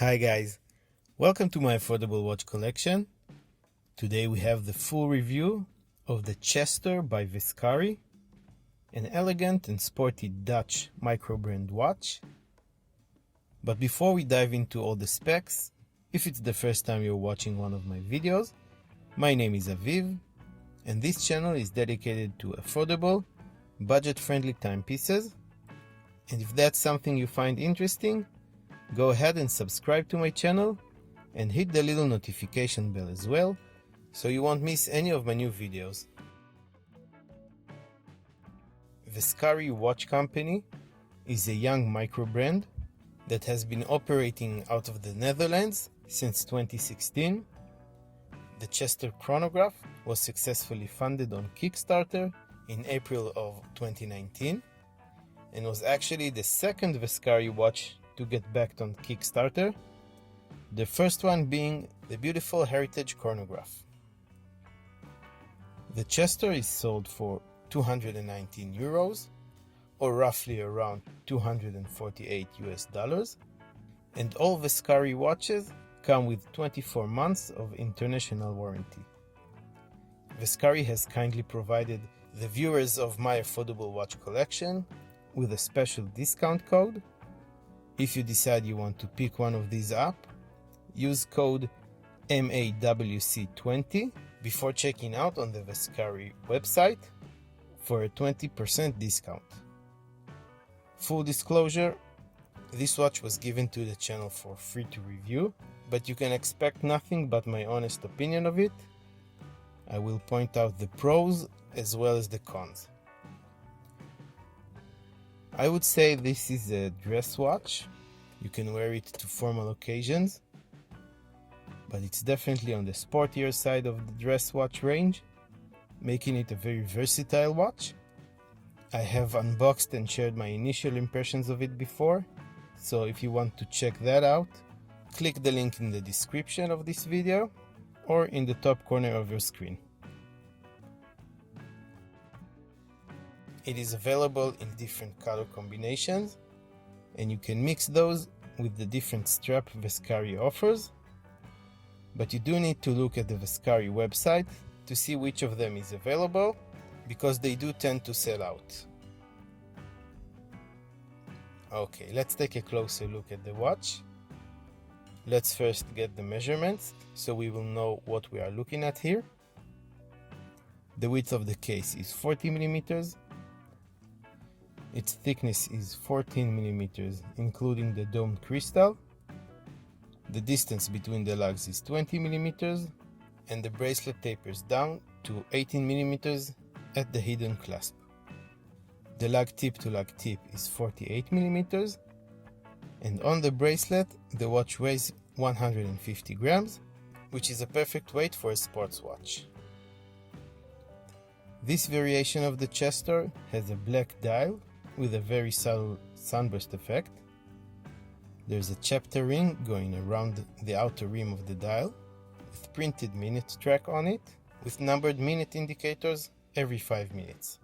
Hi guys, welcome to my affordable watch collection. Today we have the full review of the Chestor by Vescari, an elegant and sporty Dutch microbrand watch. But before we dive into all the specs, if it's the first time you're watching one of my videos, my name is Aviv, and this channel is dedicated to affordable, budget-friendly timepieces. And if that's something you find interesting, go ahead and subscribe to my channel and hit the little notification bell as well, so you won't miss any of my new videos. Vescari Watch Company is a young microbrand that has been operating out of the Netherlands since 2016. The Chestor chronograph was successfully funded on Kickstarter in April of 2019 and was actually the second Vescari watch to get backed on Kickstarter, the first one being the beautiful heritage chronograph. The Chestor is sold for 219 euros, or roughly around $248, and all Vescari watches come with 24 months of international warranty. Vescari has kindly provided the viewers of my affordable watch collection with a special discount code. If you decide you want to pick one of these up, use code MAWC20 before checking out on the Vescari website for a 20% discount. Full disclosure, this watch was given to the channel for free to review, but you can expect nothing but my honest opinion of it. I will point out the pros as well as the cons. I would say this is a dress watch. You can wear it to formal occasions, but it's definitely on the sportier side of the dress watch range, making it a very versatile watch. I have unboxed and shared my initial impressions of it before, so if you want to check that out, click the link in the description of this video or in the top corner of your screen. It is available in different color combinations, and you can mix those with the different strap Vescari offers, but you do need to look at the Vescari website to see which of them is available, because they do tend to sell out. Okay, let's take a closer look at the watch. Let's first get the measurements so we will know what we are looking at here. The width of the case is 40 millimeters. Its thickness is 14 millimeters, including the domed crystal. The distance between the lugs is 20 millimeters, and the bracelet tapers down to 18 millimeters at the hidden clasp. The lug tip to lug tip is 48 millimeters, and on the bracelet, the watch weighs 150 grams, which is a perfect weight for a sports watch. This variation of the Chestor has a black dial with a very subtle sunburst effect. There's a chapter ring going around the outer rim of the dial, with printed minute track on it, with numbered minute indicators every 5 minutes.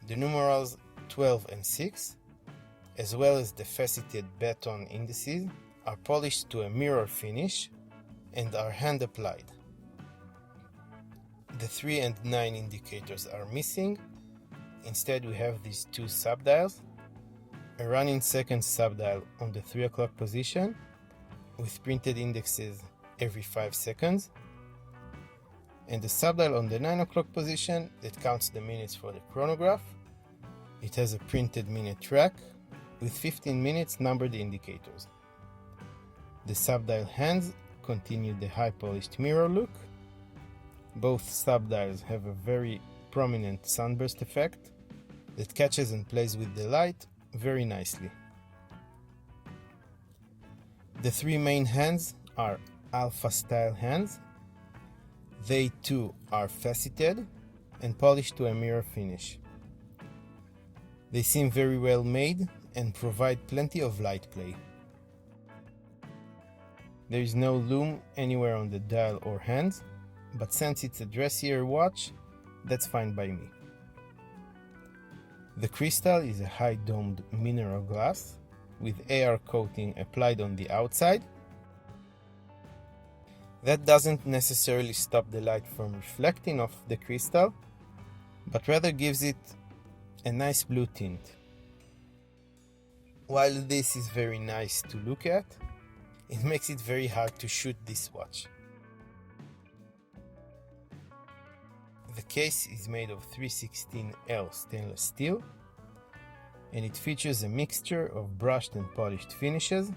The numerals 12 and 6, as well as the faceted baton indices, are polished to a mirror finish and are hand applied. The 3 and 9 indicators are missing. Instead, we have these two subdials, a running second subdial on the 3 o'clock position with printed indexes every 5 seconds, and a subdial on the 9 o'clock position that counts the minutes for the chronograph. It has a printed minute track with 15 minutes numbered indicators. The subdial hands continue the high polished mirror look. Both subdials have a very prominent sunburst effect that catches and plays with the light very nicely. The 3 main hands are alpha style hands. They too are faceted and polished to a mirror finish. They seem very well made and provide plenty of light play. There is no lume anywhere on the dial or hands, but since it's a dressier watch, that's fine by me. The crystal is a high domed mineral glass with AR coating applied on the outside. That doesn't necessarily stop the light from reflecting off the crystal, but rather gives it a nice blue tint. While this is very nice to look at, it makes it very hard to shoot this watch. The case is made of 316L stainless steel, and it features a mixture of brushed and polished finishes.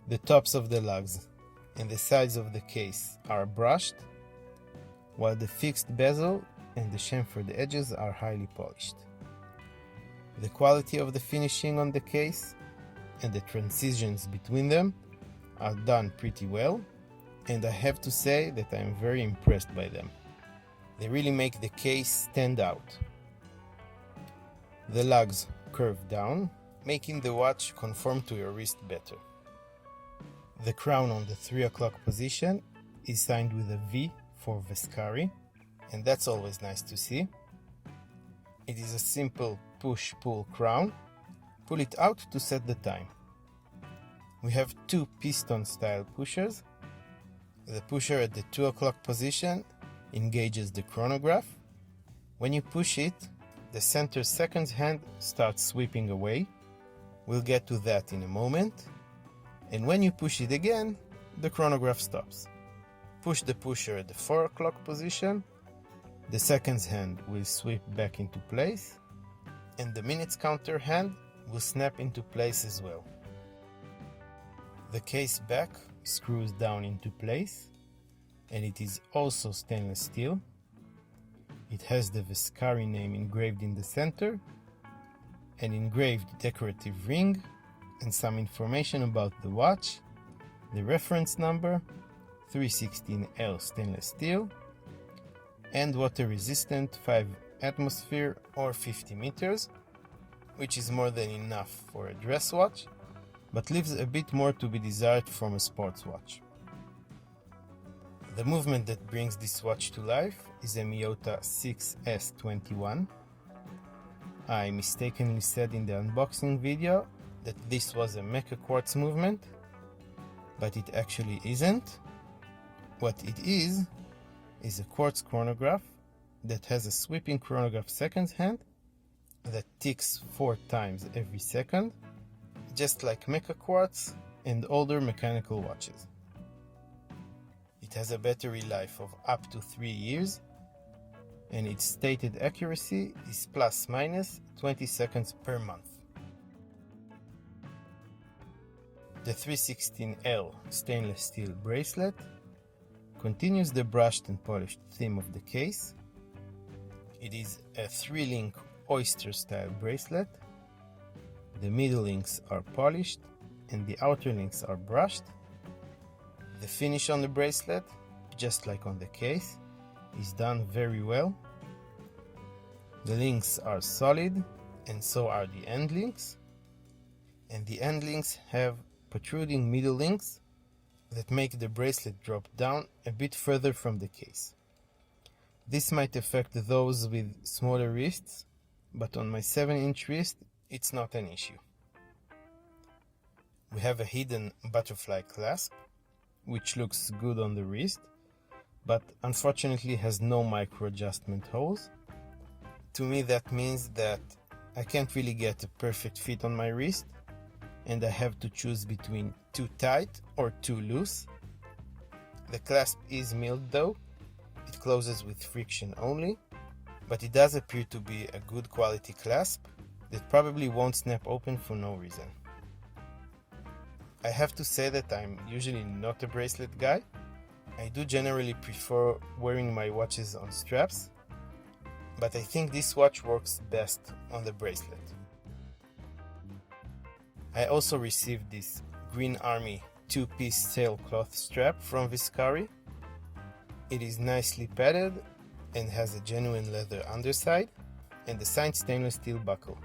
The tops of the lugs and the sides of the case are brushed, while the fixed bezel and the chamfered edges are highly polished. The quality of the finishing on the case and the transitions between them are done pretty well, and I have to say that I am very impressed by them. They really make the case stand out. The lugs curve down, making the watch conform to your wrist better. The crown on the 3 o'clock position is signed with a V for Vescari, and that's always nice to see. It is a simple push-pull crown. Pull it out to set the time. We have two piston-style pushers. The pusher at the 2 o'clock position engages the chronograph. When you push it, the center seconds hand starts sweeping away. We'll get to that in a moment. And when you push it again, the chronograph stops. Push the pusher at the 4 o'clock position. The seconds hand will sweep back into place, and the minutes counter hand will snap into place as well. The case back screws down into place, and it is also stainless steel. It has the Vescari name engraved in the center, an engraved decorative ring, and some information about the watch, the reference number, 316L stainless steel, and water resistant 5 atmosphere or 50 meters, which is more than enough for a dress watch, but leaves a bit more to be desired from a sports watch. The movement that brings this watch to life is a Miyota 6S21. I mistakenly said in the unboxing video that this was a mecha quartz movement, but it actually isn't. What it is a quartz chronograph that has a sweeping chronograph seconds hand that ticks 4 times every second, just like mecha quartz and older mechanical watches. It has a battery life of up to 3 years, and its stated accuracy is plus minus 20 seconds per month. The 316L stainless steel bracelet continues the brushed and polished theme of the case. It is a 3-link oyster style bracelet. The middle links are polished and the outer links are brushed. The finish on the bracelet, just like on the case, is done very well. The links are solid, and so are the end links. And the end links have protruding middle links that make the bracelet drop down a bit further from the case. This might affect those with smaller wrists, but on my 7-inch wrist, it's not an issue. We have a hidden butterfly clasp, which looks good on the wrist, but unfortunately has no micro adjustment holes. To me, that means that I can't really get a perfect fit on my wrist, and I have to choose between too tight or too loose. The clasp is milled though. It closes with friction only, but it does appear to be a good quality clasp that probably won't snap open for no reason. I have to say that I'm usually not a bracelet guy. I do generally prefer wearing my watches on straps, but I think this watch works best on the bracelet. I also received this Green Army 2-piece sailcloth strap from Vescari. It is nicely padded and has a genuine leather underside and a signed stainless steel buckle.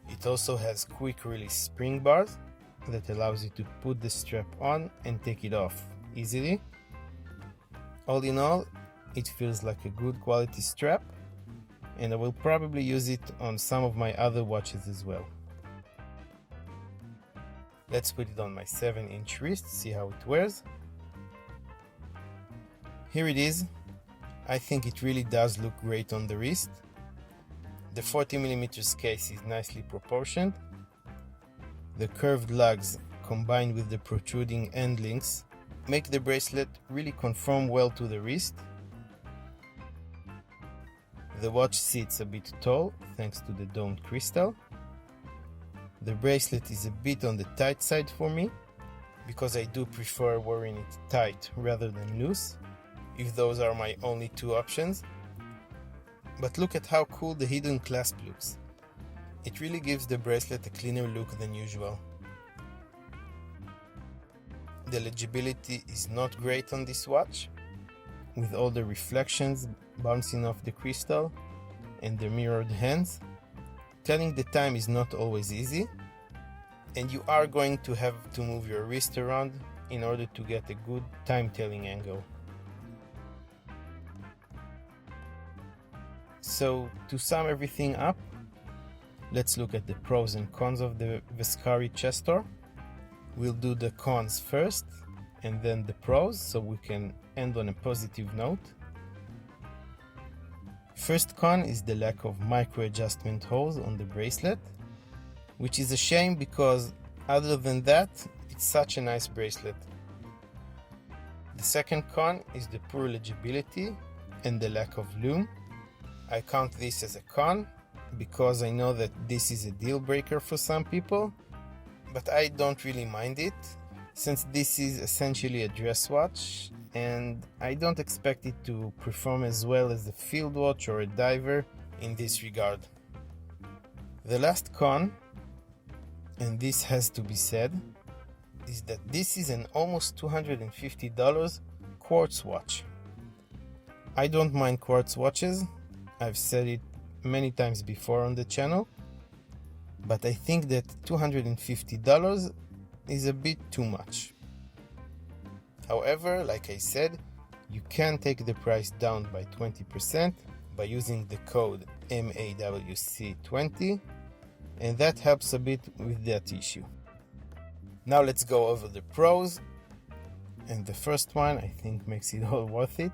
It also has quick release spring bars that allows you to put the strap on and take it off easily. All in all, it feels like a good quality strap, and I will probably use it on some of my other watches as well. Let's put it on my 7-inch wrist, see how it wears. Here it is. I think it really does look great on the wrist. The 40mm case is nicely proportioned. The curved lugs combined with the protruding end links make the bracelet really conform well to the wrist. The watch sits a bit tall thanks to the domed crystal. The bracelet is a bit on the tight side for me because I do prefer wearing it tight rather than loose, if those are my only two options. But look at how cool the hidden clasp looks. It really gives the bracelet a cleaner look than usual. The legibility is not great on this watch, with all the reflections bouncing off the crystal and the mirrored hands. Telling the time is not always easy, and you are going to have to move your wrist around in order to get a good time-telling angle. So, to sum everything up, let's look at the pros and cons of the Vescari Chestor. We'll do the cons first and then the pros, so we can end on a positive note. First con is the lack of micro adjustment holes on the bracelet, which is a shame because other than that, it's such a nice bracelet. The second con is the poor legibility and the lack of lume. I count this as a con because I know that this is a deal breaker for some people, but I don't really mind it since this is essentially a dress watch and I don't expect it to perform as well as a field watch or a diver in this regard. The last con, and this has to be said, is that this is an almost $250 quartz watch. I don't mind quartz watches, I've said it many times before on the channel, but I think that $250 is a bit too much. However, like I said, you can take the price down by 20% by using the code MAWC20, and that helps a bit with that issue. Now let's go over the pros, and the first one I think makes it all worth it.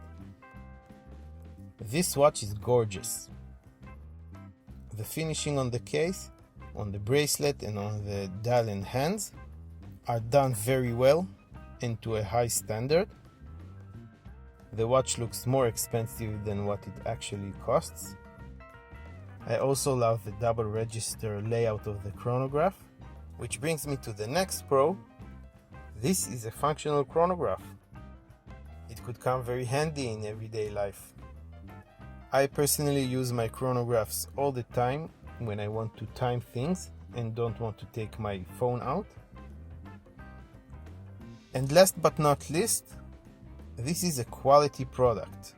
This watch is gorgeous. The finishing on the case, on the bracelet and on the dial and hands are done very well and to a high standard. The watch looks more expensive than what it actually costs. I also love the double register layout of the chronograph, which brings me to the next pro. This is a functional chronograph. It could come very handy in everyday life. I personally use my chronographs all the time when I want to time things and don't want to take my phone out. And last but not least, this is a quality product.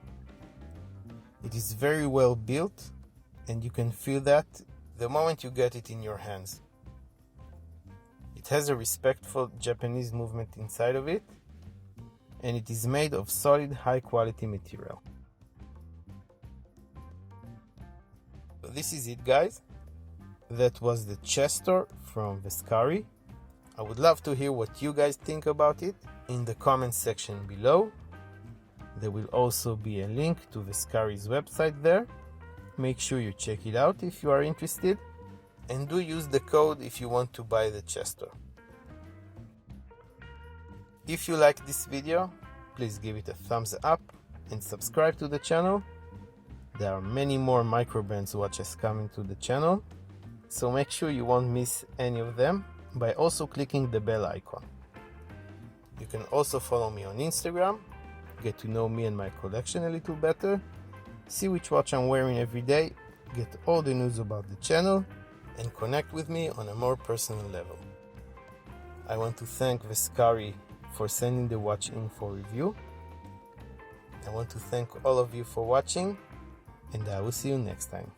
It is very well built and you can feel that the moment you get it in your hands. It has a respectful Japanese movement inside of it, and it is made of solid high quality material. So this is it, guys. That was the Chestor from Vescari. I would love to hear what you guys think about it in the comments section below. There will also be a link to Vescari's website there. Make sure you check it out if you are interested, and do use the code if you want to buy the Chestor. If you like this video, please give it a thumbs up and subscribe to the channel. There are many more Microbrand watches coming to the channel, so make sure you won't miss any of them by also clicking the bell icon. You can also follow me on Instagram, get to know me and my collection a little better, see which watch I'm wearing every day, get all the news about the channel, and connect with me on a more personal level. I want to thank Vescari for sending the watch in for review. I want to thank all of you for watching, and I will see you next time.